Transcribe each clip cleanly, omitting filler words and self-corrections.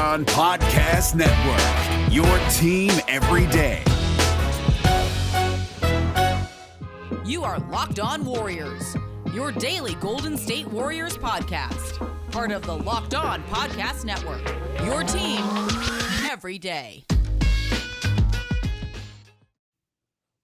On Podcast Network, your team every day. You are Locked On Warriors, your daily Golden State Warriors podcast. Part of the Locked On Podcast Network, your team every day.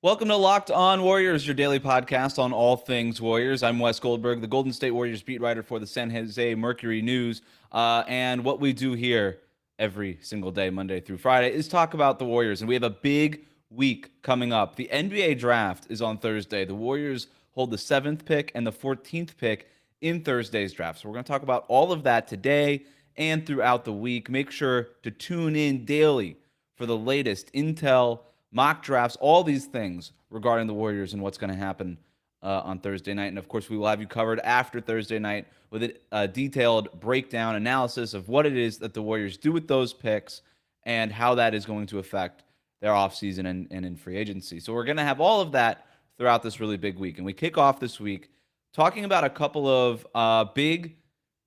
Welcome to Locked On Warriors, your daily podcast on all things Warriors. I'm Wes Goldberg, the Golden State Warriors beat writer for the San Jose Mercury News. And what we do here every single day, Monday through Friday, is talk about the Warriors. And we have a big week coming up. The NBA draft is on Thursday. The Warriors hold the 7th pick and the 14th pick in Thursday's draft. So we're going to talk about all of that today and throughout the week. Make sure to tune in daily for the latest intel, mock drafts, all these things regarding the Warriors and what's going to happen on Thursday night. And, of course, we will have you covered after Thursday night with a detailed breakdown analysis of what it is that the Warriors do with those picks and how that is going to affect their offseason and in free agency. So we're going to have all of that throughout this really big week. And we kick off this week talking about a couple of big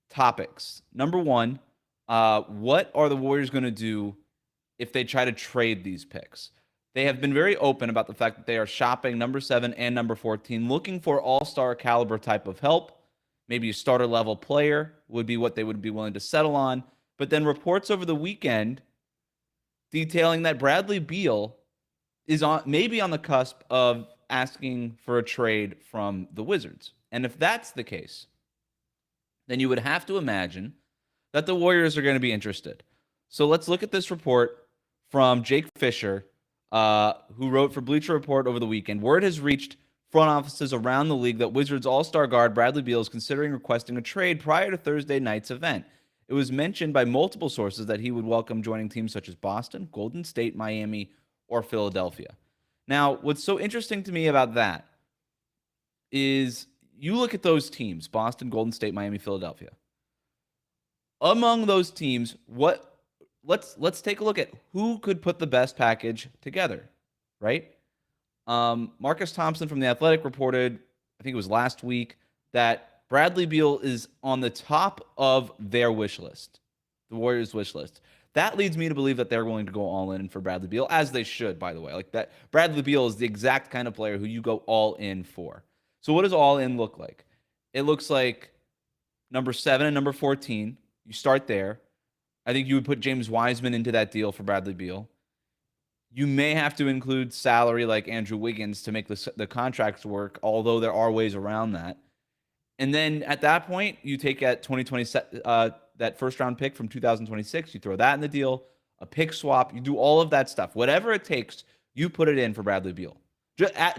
topics. Number one, what are the Warriors going to do if they try to trade these picks? They have been very open about the fact that they are shopping number 7 and number 14, looking for all-star caliber type of help. Maybe a starter level player would be what they would be willing to settle on. But then reports over the weekend detailing that Bradley Beal is maybe on the cusp of asking for a trade from the Wizards. And if that's the case, then you would have to imagine that the Warriors are going to be interested. So let's look at this report from Jake Fisher, who wrote for Bleacher Report over the weekend. Word has reached front offices around the league that Wizards all-star guard Bradley Beal is considering requesting a trade prior to Thursday night's event. It was mentioned by multiple sources that he would welcome joining teams such as Boston, Golden State, Miami, or Philadelphia. Now, what's so interesting to me about that is you look at those teams, Boston, Golden State, Miami, Philadelphia. Among those teams, let's take a look at who could put the best package together, right? Marcus Thompson from The Athletic reported, I think it was last week, that Bradley Beal is on the top of their wish list, the Warriors' wish list. That leads me to believe that they're willing to go all in for Bradley Beal, as they should, by the way. Like that, Bradley Beal is the exact kind of player who you go all in for. So what does all in look like? It looks like number 7 and number 14. You start there. I think you would put James Wiseman into that deal for Bradley Beal. You may have to include salary like Andrew Wiggins to make the contracts work, although there are ways around that. And then at that point, you take at 2020 that first-round pick from 2026, you throw that in the deal, a pick swap, you do all of that stuff. Whatever it takes, you put it in for Bradley Beal,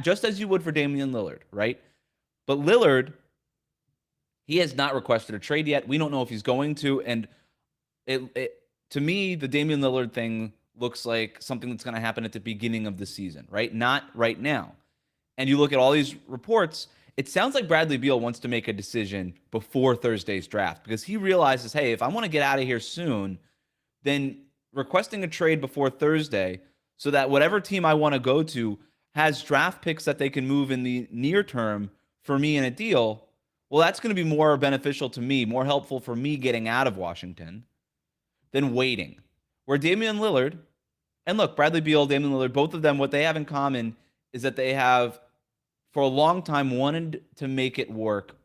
just as you would for Damian Lillard, right? But Lillard, he has not requested a trade yet. We don't know if he's going to, and to me, the Damian Lillard thing looks like something that's going to happen at the beginning of the season, right? Not right now. And you look at all these reports, it sounds like Bradley Beal wants to make a decision before Thursday's draft because he realizes, hey, if I want to get out of here soon, then requesting a trade before Thursday so that whatever team I want to go to has draft picks that they can move in the near term for me in a deal, well, that's going to be more beneficial to me, more helpful for me getting out of Washington than waiting. Where Damian Lillard, and look, Bradley Beal, Damian Lillard, both of them, what they have in common is that they have, for a long time, wanted to make it work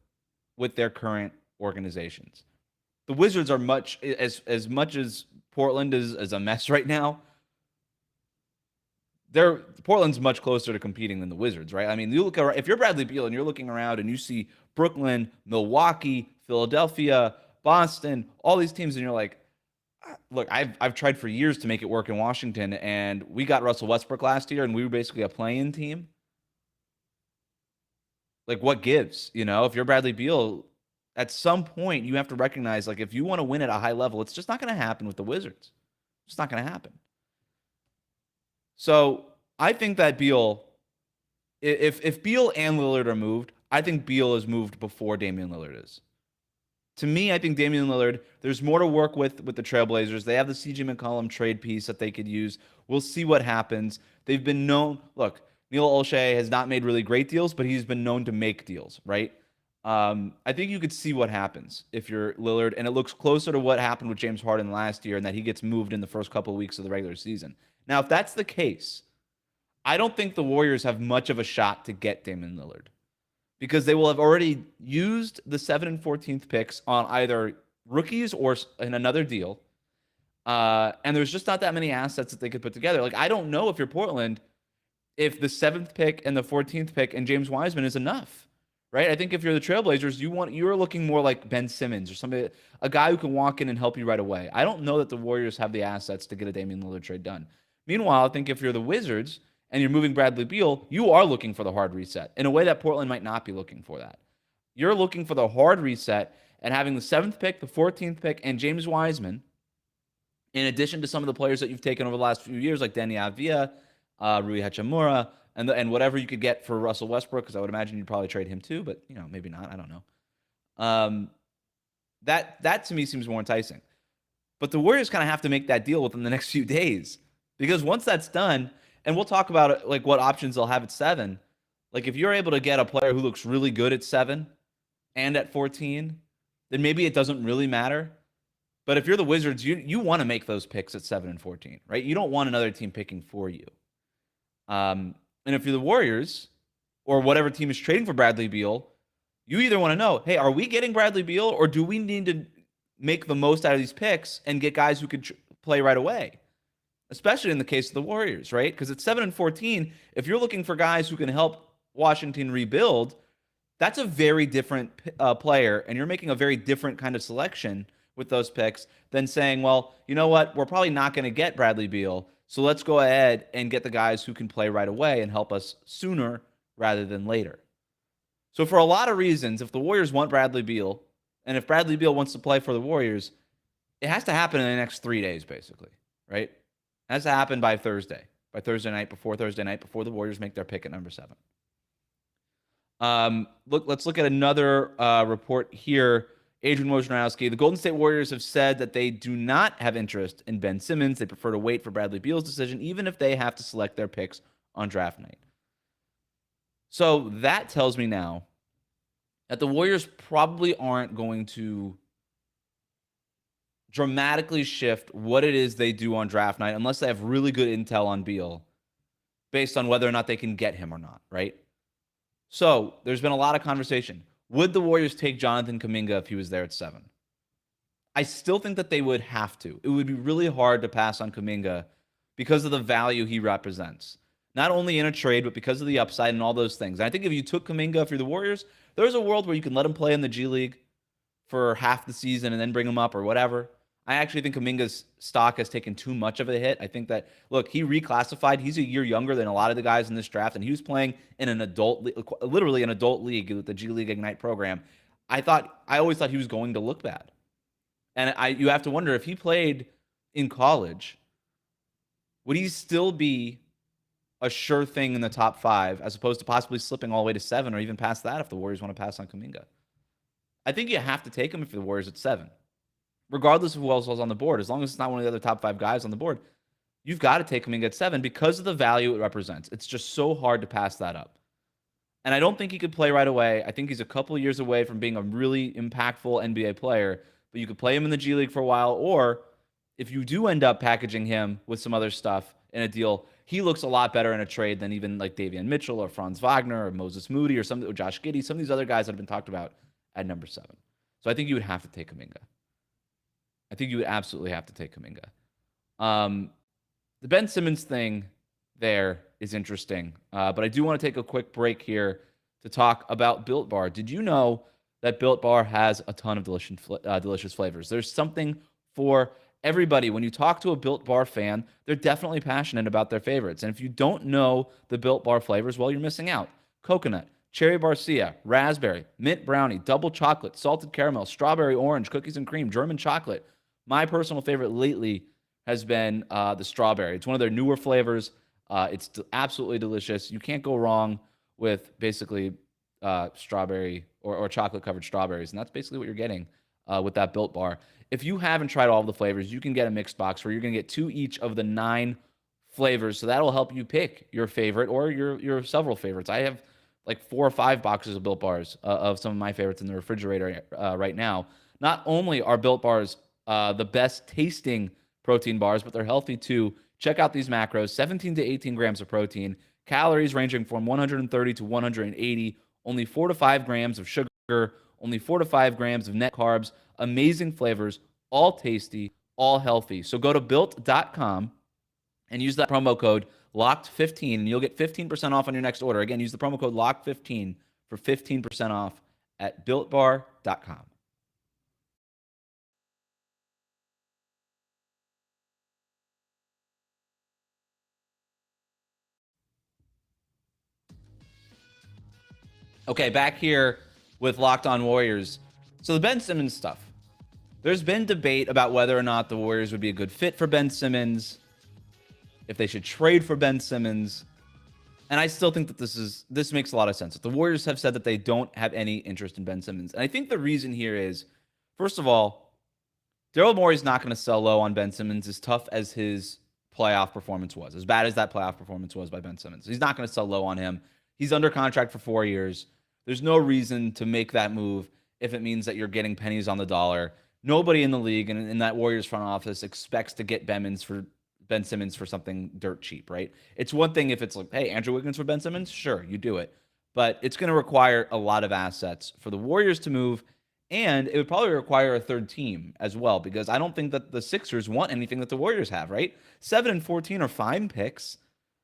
with their current organizations. The Wizards are much as Portland is a mess right now. Portland's much closer to competing than the Wizards, right? I mean, you look around, if you're Bradley Beal and you're looking around and you see Brooklyn, Milwaukee, Philadelphia, Boston, all these teams, and you're like, look, I've tried for years to make it work in Washington, and we got Russell Westbrook last year, and we were basically a play-in team. Like, what gives? You know, if you're Bradley Beal, at some point you have to recognize, like, if you want to win at a high level, it's just not going to happen with the Wizards. It's not going to happen. So I think that Beal, if Beal and Lillard are moved, I think Beal is moved before Damian Lillard is. To me, I think Damian Lillard, there's more to work with the Trailblazers. They have the C.J. McCollum trade piece that they could use. We'll see what happens. They've been known. Look, Neil Olshey has not made really great deals, but he's been known to make deals, right? I think you could see what happens if you're Lillard, and it looks closer to what happened with James Harden last year, and that he gets moved in the first couple of weeks of the regular season. Now, if that's the case, I don't think the Warriors have much of a shot to get Damian Lillard because they will have already used the 7 and 14th picks on either rookies or in another deal. And there's just not that many assets that they could put together. Like, I don't know if you're Portland, if the 7th pick and the 14th pick and James Wiseman is enough, right? I think if you're the Trailblazers, you're looking more like Ben Simmons or somebody, a guy who can walk in and help you right away. I don't know that the Warriors have the assets to get a Damian Lillard trade done. Meanwhile, I think if you're the Wizards and you're moving Bradley Beal, you are looking for the hard reset in a way that Portland might not be looking for that. You're looking for the hard reset and having the 7th pick, the 14th pick, and James Wiseman, in addition to some of the players that you've taken over the last few years, like Deni Avdija, Rui Hachimura, and whatever you could get for Russell Westbrook, because I would imagine you'd probably trade him too, but maybe not. I don't know. That to me seems more enticing. But the Warriors kind of have to make that deal within the next few days, because once that's done, and we'll talk about it, like what options they'll have at 7. Like if you're able to get a player who looks really good at 7 and at 14, then maybe it doesn't really matter. But if you're the Wizards, you want to make those picks at 7 and 14, right? You don't want another team picking for you. And if you're the Warriors or whatever team is trading for Bradley Beal, you either want to know, hey, are we getting Bradley Beal, or do we need to make the most out of these picks and get guys who could play right away? Especially in the case of the Warriors, right? Because at 7 and 14, if you're looking for guys who can help Washington rebuild, that's a very different player, and you're making a very different kind of selection with those picks than saying, well, you know what, we're probably not going to get Bradley Beal, so let's go ahead and get the guys who can play right away and help us sooner rather than later. So for a lot of reasons, if the Warriors want Bradley Beal, and if Bradley Beal wants to play for the Warriors, it has to happen in the next 3 days, basically, right? It has to happen by Thursday night, before the Warriors make their pick at number 7. Let's look at another report here. Adrian Wojnarowski, the Golden State Warriors have said that they do not have interest in Ben Simmons. They prefer to wait for Bradley Beal's decision, even if they have to select their picks on draft night. So that tells me now that the Warriors probably aren't going to dramatically shift what it is they do on draft night unless they have really good intel on Beal based on whether or not they can get him or not, right? So there's been a lot of conversation. Would the Warriors take Jonathan Kuminga if he was there at 7? I still think that they would have to. It would be really hard to pass on Kuminga because of the value he represents. Not only in a trade, but because of the upside and all those things. And I think if you took Kuminga, if you're the Warriors, there's a world where you can let him play in the G League for half the season and then bring him up or whatever. I actually think Kuminga's stock has taken too much of a hit. I think that, look, he reclassified. He's a year younger than a lot of the guys in this draft, and he was playing in an adult, literally an adult league with the G League Ignite program. I always thought he was going to look bad. And you have to wonder, if he played in college, would he still be a sure thing in the top 5 as opposed to possibly slipping all the way to 7 or even past that if the Warriors want to pass on Kuminga? I think you have to take him if you're the Warriors at 7. Regardless of who else was on the board, as long as it's not one of the other top 5 guys on the board, you've got to take Kuminga at 7 because of the value it represents. It's just so hard to pass that up. And I don't think he could play right away. I think he's a couple of years away from being a really impactful NBA player, but you could play him in the G League for a while, or if you do end up packaging him with some other stuff in a deal, he looks a lot better in a trade than even like Davion Mitchell or Franz Wagner or Moses Moody or Josh Giddey, some of these other guys that have been talked about at number 7. So I think you would have to take Kuminga. I think you would absolutely have to take Kuminga. The Ben Simmons thing there is interesting, but I do want to take a quick break here to talk about Built Bar. Did you know that Built Bar has a ton of delicious flavors? There's something for everybody. When you talk to a Built Bar fan, they're definitely passionate about their favorites. And if you don't know the Built Bar flavors, well, you're missing out. Coconut, cherry barcia, raspberry, mint brownie, double chocolate, salted caramel, strawberry orange, cookies and cream, German chocolate. My personal favorite lately has been the strawberry. It's one of their newer flavors. It's absolutely delicious. You can't go wrong with basically strawberry or chocolate-covered strawberries, and that's basically what you're getting with that Built Bar. If you haven't tried all of the flavors, you can get a mixed box where you're going to get 2 each of the 9 flavors, so that'll help you pick your favorite or your several favorites. I have like 4 or 5 boxes of Built Bars of some of my favorites in the refrigerator right now. Not only are Built Bars the best tasting protein bars, but they're healthy too. Check out these macros: 17 to 18 grams of protein, calories ranging from 130 to 180, only 4 to 5 grams of sugar, only 4 to 5 grams of net carbs, amazing flavors, all tasty, all healthy. So go to built.com and use that promo code LOCKED15 and you'll get 15% off on your next order. Again, use the promo code LOCKED15 for 15% off at builtbar.com. Okay, back here with Locked On Warriors. So the Ben Simmons stuff. There's been debate about whether or not the Warriors would be a good fit for Ben Simmons, if they should trade for Ben Simmons. And I still think that this makes a lot of sense. The Warriors have said that they don't have any interest in Ben Simmons. And I think the reason here is, first of all, Daryl Morey's not going to sell low on Ben Simmons, as tough as his playoff performance was, as bad as that playoff performance was by Ben Simmons. He's not going to sell low on him. He's under contract for 4 years. There's no reason to make that move if it means that you're getting pennies on the dollar. Nobody in the league and in that Warriors front office expects to get Ben Simmons for something dirt cheap, right? It's one thing if it's like, hey, Andrew Wiggins for Ben Simmons, sure, you do it. But it's going to require a lot of assets for the Warriors to move, and it would probably require a third team as well, because I don't think that the Sixers want anything that the Warriors have, right? 7 and 14 are fine picks.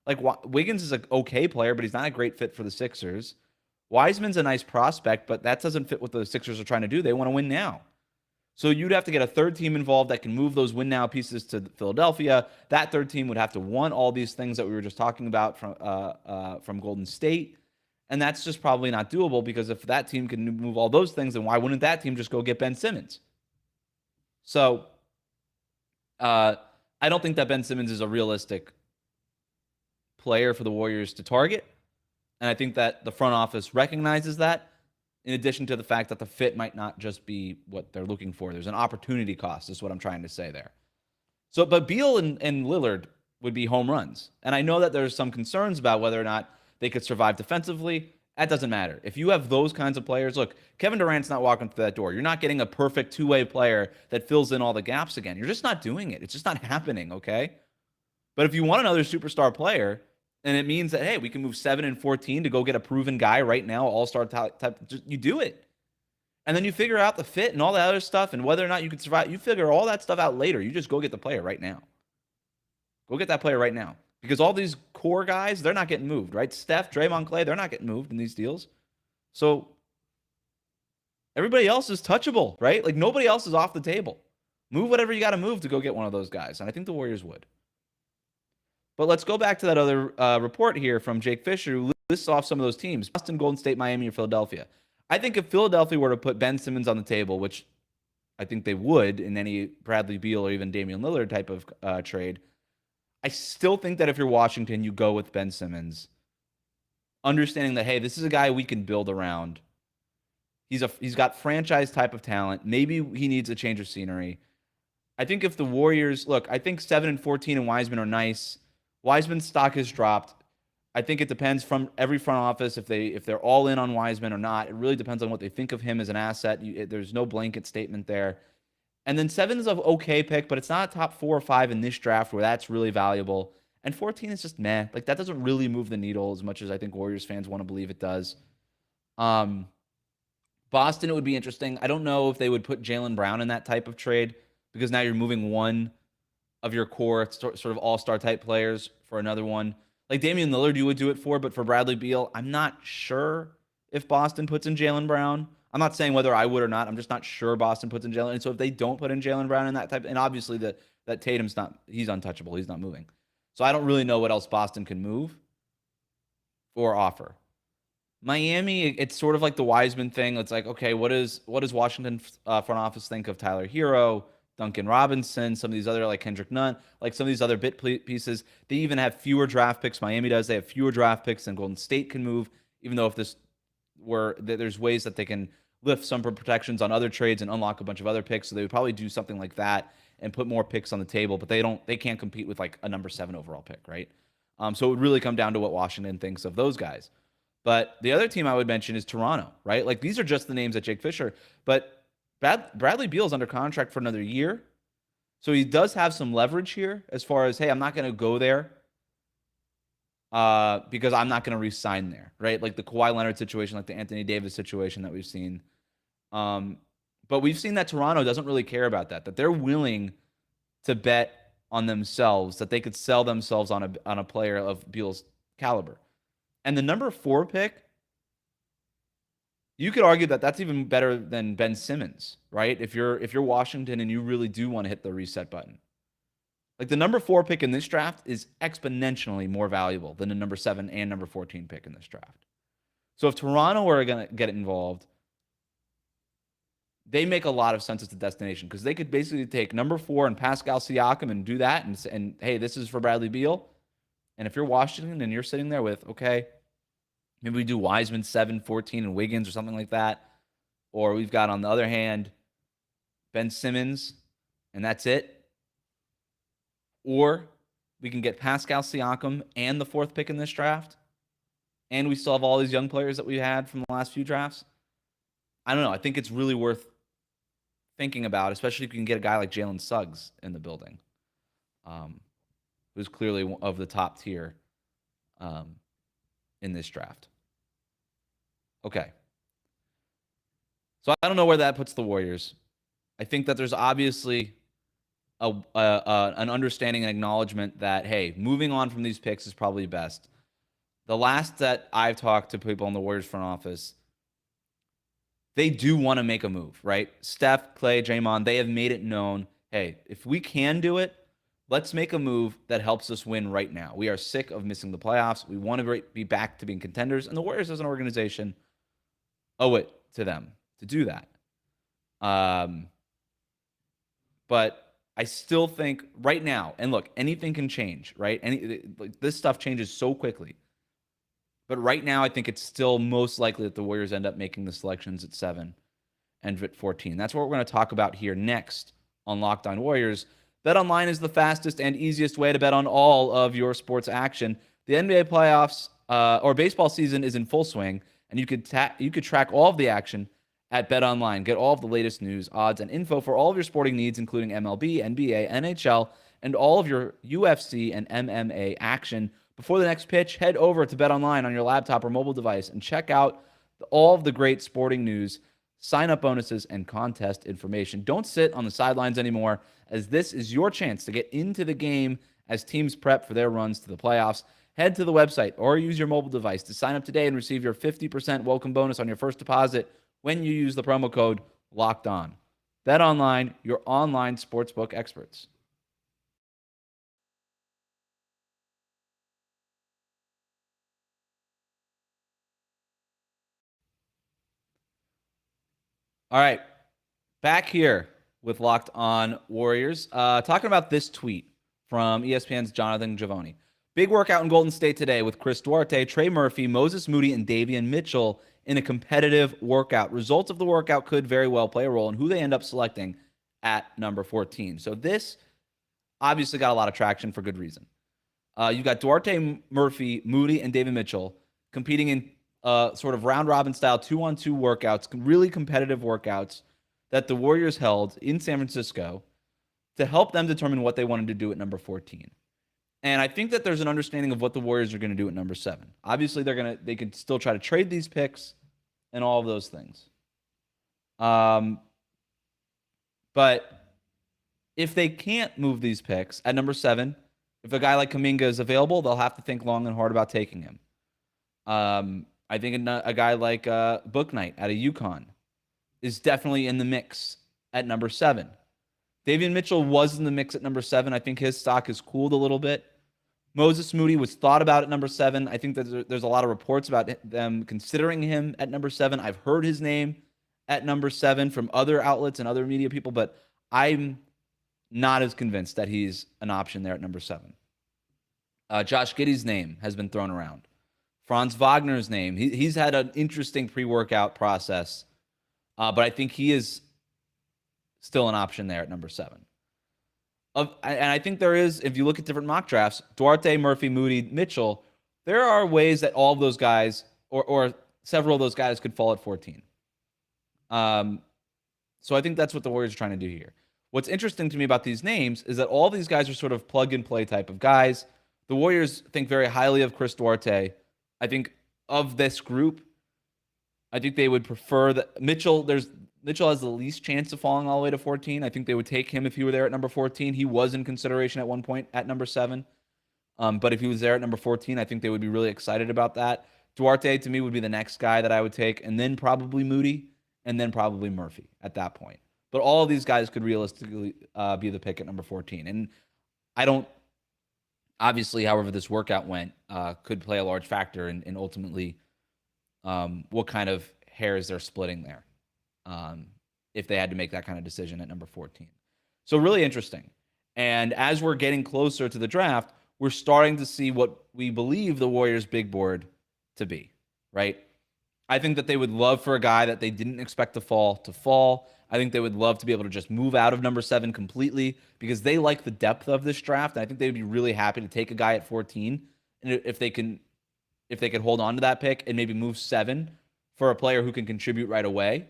Like, Wiggins is an okay player, but he's not a great fit for the Sixers. Wiseman's a nice prospect, but that doesn't fit what the Sixers are trying to do. They want to win now. So you'd have to get a third team involved that can move those win now pieces to Philadelphia. That third team would have to want all these things that we were just talking about from Golden State. And that's just probably not doable, because if that team can move all those things, then why wouldn't that team just go get Ben Simmons? So I don't think that Ben Simmons is a realistic player for the Warriors to target. And I think that the front office recognizes that, in addition to the fact that the fit might not just be what they're looking for. There's an opportunity cost, is what I'm trying to say there. So, but Beal and Lillard would be home runs. And I know that there's some concerns about whether or not they could survive defensively. That doesn't matter. If you have those kinds of players, look, Kevin Durant's not walking through that door. You're not getting a perfect two-way player that fills in all the gaps again. You're just not doing it. It's just not happening, okay? But if you want another superstar player, and it means that, hey, we can move 7 and 14 to go get a proven guy right now, all-star type, you do it. And then you figure out the fit and all that other stuff and whether or not you can survive. You figure all that stuff out later. You just go get the player right now. Go get that player right now. Because all these core guys, they're not getting moved, right? Steph, Draymond, Clay, they're not getting moved in these deals. So everybody else is touchable, right? Like, nobody else is off the table. Move whatever you got to move to go get one of those guys. And I think the Warriors would. But let's go back to that other report here from Jake Fisher, who lists off some of those teams: Boston, Golden State, Miami, or Philadelphia. I think if Philadelphia were to put Ben Simmons on the table, which I think they would in any Bradley Beal or even Damian Lillard type of trade, I still think that if you're Washington, you go with Ben Simmons, understanding that, hey, this is a guy we can build around. He's got franchise type of talent. Maybe he needs a change of scenery. I think if the Warriors, look, I think 7 and 14 and Wiseman are nice. Wiseman's stock has dropped. I think it depends from every front office if they're all in on Wiseman or not. It really depends on what they think of him as an asset. There's no blanket statement there. And then 7 is an okay pick, but it's not a top 4 or 5 in this draft where that's really valuable. And 14 is just meh. Like, that doesn't really move the needle as much as I think Warriors fans want to believe it does. Boston, it would be interesting. I don't know if they would put Jaylen Brown in that type of trade, because now you're moving one of your core sort of all-star type players for another one. Like Damian Lillard, you would do it for, but for Bradley Beal, I'm not sure if Boston puts in Jaylen Brown. I'm not saying whether I would or not. I'm just not sure Boston puts in Jaylen. And so if they don't put in Jaylen Brown in that type, and obviously that Tatum's he's untouchable. He's not moving. So I don't really know what else Boston can move or offer. Miami, it's sort of like the Wiseman thing. It's like, okay, what does Washington front office think of Tyler Hero, Duncan Robinson, some of these other, like Kendrick Nunn, like some of these other bit pieces? They even have fewer draft picks. Miami does. They have fewer draft picks than Golden State can move, even though there's ways that they can lift some protections on other trades and unlock a bunch of other picks. So they would probably do something like that and put more picks on the table, but they can't compete with like a number 7 overall pick, right? So it would really come down to what Washington thinks of those guys. But the other team I would mention is Toronto, right? Like these are just the names that Jake Fisher, but Bradley Beal is under contract for another year. So he does have some leverage here as far as, hey, I'm not going to go there because I'm not going to re-sign there, right? Like the Kawhi Leonard situation, like the Anthony Davis situation that we've seen. But we've seen that Toronto doesn't really care about that they're willing to bet on themselves, that they could sell themselves on a player of Beal's caliber. And the number 4 pick, you could argue that that's even better than Ben Simmons, right? If you're Washington and you really do want to hit the reset button. Like the number 4 pick in this draft is exponentially more valuable than the number 7 and number 14 pick in this draft. So if Toronto were going to get involved, they make a lot of sense as a destination because they could basically take number 4 and Pascal Siakam and do that and hey, this is for Bradley Beal. And if you're Washington and you're sitting there with, okay, maybe we do Wiseman 7, 14, and Wiggins or something like that. Or we've got, on the other hand, Ben Simmons, and that's it. Or we can get Pascal Siakam and the 4th pick in this draft. And we still have all these young players that we had from the last few drafts. I don't know. I think it's really worth thinking about, especially if you can get a guy like Jalen Suggs in the building, who's clearly of the top tier in this draft. Okay. So I don't know where that puts the Warriors. I think that there's obviously an understanding and acknowledgement that, hey, moving on from these picks is probably best. The last that I've talked to people in the Warriors front office, they do want to make a move, right? Steph, Clay, Draymond, they have made it known, hey, if we can do it, let's make a move that helps us win right now. We are sick of missing the playoffs. We want to be back to being contenders, and the Warriors as an organization owe it to them to do that. But I still think right now, and look, anything can change, right? This stuff changes so quickly. But right now, I think it's still most likely that the Warriors end up making the selections at 7 and at 14. That's what we're going to talk about here next on Locked On Warriors. BetOnline is the fastest and easiest way to bet on all of your sports action. The NBA playoffs or baseball season is in full swing, and you could track all of the action at BetOnline. Get all of the latest news, odds, and info for all of your sporting needs, including MLB, NBA, NHL, and all of your UFC and MMA action. Before the next pitch, head over to BetOnline on your laptop or mobile device and check out all of the great sporting news, sign-up bonuses, and contest information. Don't sit on the sidelines anymore, as this is your chance to get into the game as teams prep for their runs to the playoffs. Head to the website or use your mobile device to sign up today and receive your 50% welcome bonus on your first deposit when you use the promo code LOCKEDON. BetOnline, your online sportsbook experts. All right, back here with Locked On Warriors, talking about this tweet from ESPN's Jonathan Kuminga. Big workout in Golden State today with Chris Duarte, Trey Murphy, Moses Moody, and Davion Mitchell in a competitive workout. Results of the workout could very well play a role in who they end up selecting at number 14. So this obviously got a lot of traction for good reason. You've got Duarte, Murphy, Moody, and Davion Mitchell competing in sort of round-robin style 2-on-2 workouts, really competitive workouts that the Warriors held in San Francisco to help them determine what they wanted to do at number 14. And I think that there's an understanding of what the Warriors are going to do at number 7. Obviously, they could still try to trade these picks and all of those things. But if they can't move these picks at number 7, if a guy like Kuminga is available, they'll have to think long and hard about taking him. I think a guy like Bouknight out of UConn is definitely in the mix at number 7. Davion Mitchell was in the mix at number 7. I think his stock has cooled a little bit. Moses Moody was thought about at number 7. I think that there's a lot of reports about them considering him at number 7. I've heard his name at number 7 from other outlets and other media people, but I'm not as convinced that he's an option there at number 7. Josh Giddey's name has been thrown around. Franz Wagner's name. He's had an interesting pre-workout process, but I think he is still an option there at number 7. And I think there is, if you look at different mock drafts, Duarte, Murphy, Moody, Mitchell, there are ways that all of those guys or several of those guys could fall at 14. So I think that's what the Warriors are trying to do here. What's interesting to me about these names is that all these guys are sort of plug and play type of guys. The Warriors think very highly of Chris Duarte. I think of this group, I think they would prefer that Mitchell has the least chance of falling all the way to 14. I think they would take him if he were there at number 14. He was in consideration at one point at number 7. But if he was there at number 14, I think they would be really excited about that. Duarte, to me, would be the next guy that I would take, and then probably Moody, and then probably Murphy at that point. But all of these guys could realistically be the pick at number 14. And I don't, obviously, however this workout went, could play a large factor in ultimately what kind of hairs they're splitting there if they had to make that kind of decision at number 14. So really interesting. And as we're getting closer to the draft, we're starting to see what we believe the Warriors' big board to be, right? I think that they would love for a guy that they didn't expect to fall. I think they would love to be able to just move out of number 7 completely because they like the depth of this draft. And I think they would be really happy to take a guy at 14, and if they could hold on to that pick and maybe move 7 for a player who can contribute right away.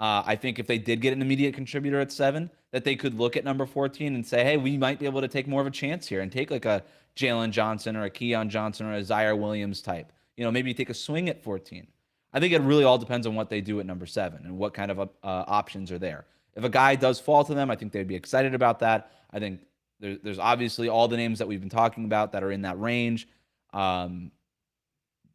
I think if they did get an immediate contributor at 7, that they could look at number 14 and say, hey, we might be able to take more of a chance here and take like a Jalen Johnson or a Keon Johnson or a Zaire Williams type. Maybe take a swing at 14. I think it really all depends on what they do at number 7 and what kind of options are there. If a guy does fall to them, I think they'd be excited about that. I think there's obviously all the names that we've been talking about that are in that range. They're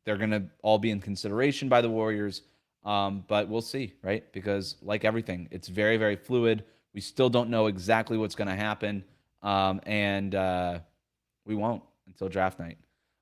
going to all be in consideration by the Warriors. But we'll see, right? Because like everything, it's very, very fluid. We still don't know exactly what's going to happen. And we won't until draft night.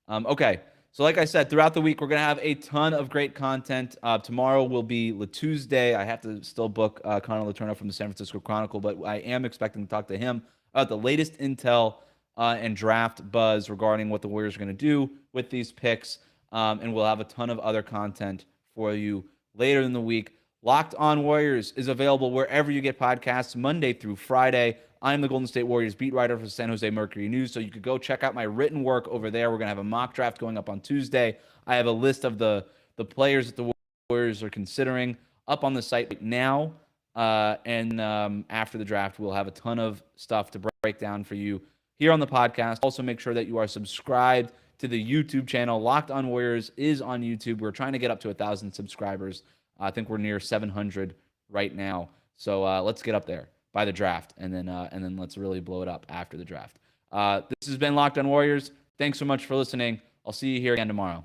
Okay. So like I said, throughout the week, we're going to have a ton of great content. Tomorrow will be Tuesday. I have to still book Connor Letourneau from the San Francisco Chronicle, but I am expecting to talk to him about the latest intel and draft buzz regarding what the Warriors are going to do with these picks. And we'll have a ton of other content for you later in the week. Locked On Warriors is available wherever you get podcasts Monday through Friday. I'm the Golden State Warriors beat writer for San Jose Mercury News, so you could go check out my written work over there. We're going to have a mock draft going up on Tuesday. I have a list of the players that the Warriors are considering up on the site right now. And after the draft, we'll have a ton of stuff to break down for you here on the podcast. Also, make sure that you are subscribed to the YouTube channel. Locked On Warriors is on YouTube. We're trying to get up to 1,000 subscribers. I think we're near 700 right now. So let's get up there by the draft, and then let's really blow it up after the draft. This has been Locked On Warriors. Thanks so much for listening. I'll see you here again tomorrow.